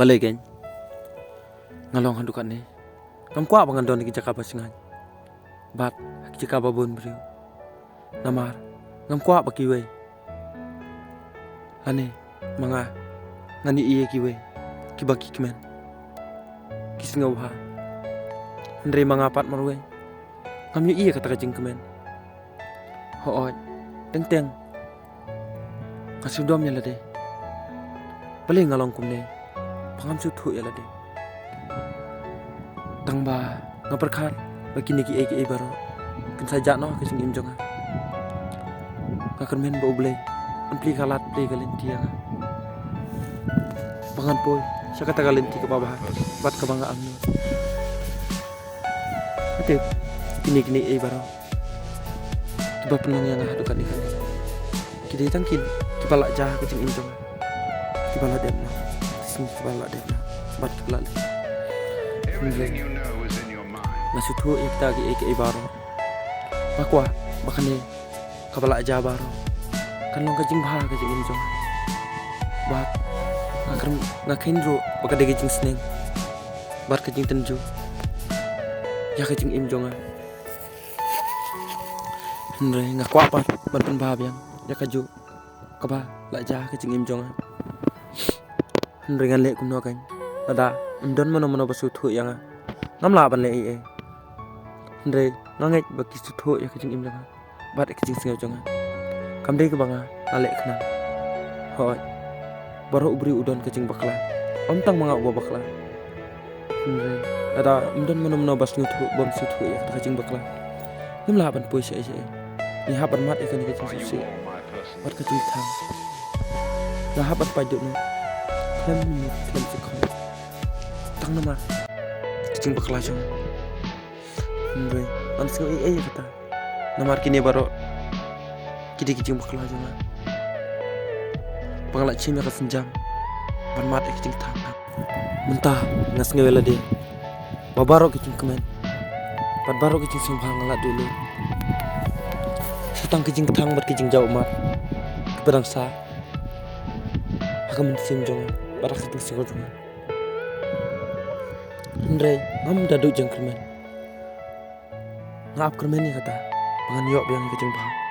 balik kan ngalong handukan ni ngam kwa bangan don ki jaka basingan bat ki jaka babon brio namar ngam kwa bakiwe ane manga ngani iye kiwe ki baki kimen kisnga uha ndre manga pat marwe ngam yu iye kata kajing kemen hooj teng teng kasudom ya lade balik ngalong kumne pangam su thu ya lade tangba ngaperkhat bakini ki eke baro kan saja no ke sing imjonga kakan men bo ble ampli kalat ple galentia pangan poy siya kata galenti ka babah bat ka bangga amno ate kini e baro tiba penang yang hadukan ikan kidi tangkin kipala jah ke sing imjonga kipala demna sing kipala demna bat kipala Nasutu ikta ki eke baro bakwa bakane kabala aja baro kan long kajing bah kajing imjong bat ngakram ngakindro baka de kajing sneng bar kajing tenju ya kajing imjonga ndre ngakwa pat ban bah yang ya kaju kaba la ja kajing imjonga ndre ngan le kumno kan ada ndon mono basu thu yang ngamla ban le e ndre nganget baki su thu ya kajing imjonga bat kajing singa jonga kamde ke banga ale khna hoy baro ubri udon kajing bakla omtang manga uba bakla ndre ada ndon mono bas nyu thu bom su thu ya kajing bakla ngamla ban poi se ni haban mat e kajing su bat kajing thang la haban pajut no klem su khon tang nama kajing bakla jong ndre ansau e kata namar kini baro kidi kajing bakla jong pangala chim ya senjam ban mat kajing thang mentah ngas ngewela de babaro kajing kemen bat baro kajing sing ngala dulu setang kajing thang bat kajing jauh mat keberang sa agam sim jong barak kajing sing jong ndre ngam dadu jeng kemen ngap kermen ni kata pangan yok biang kajing bah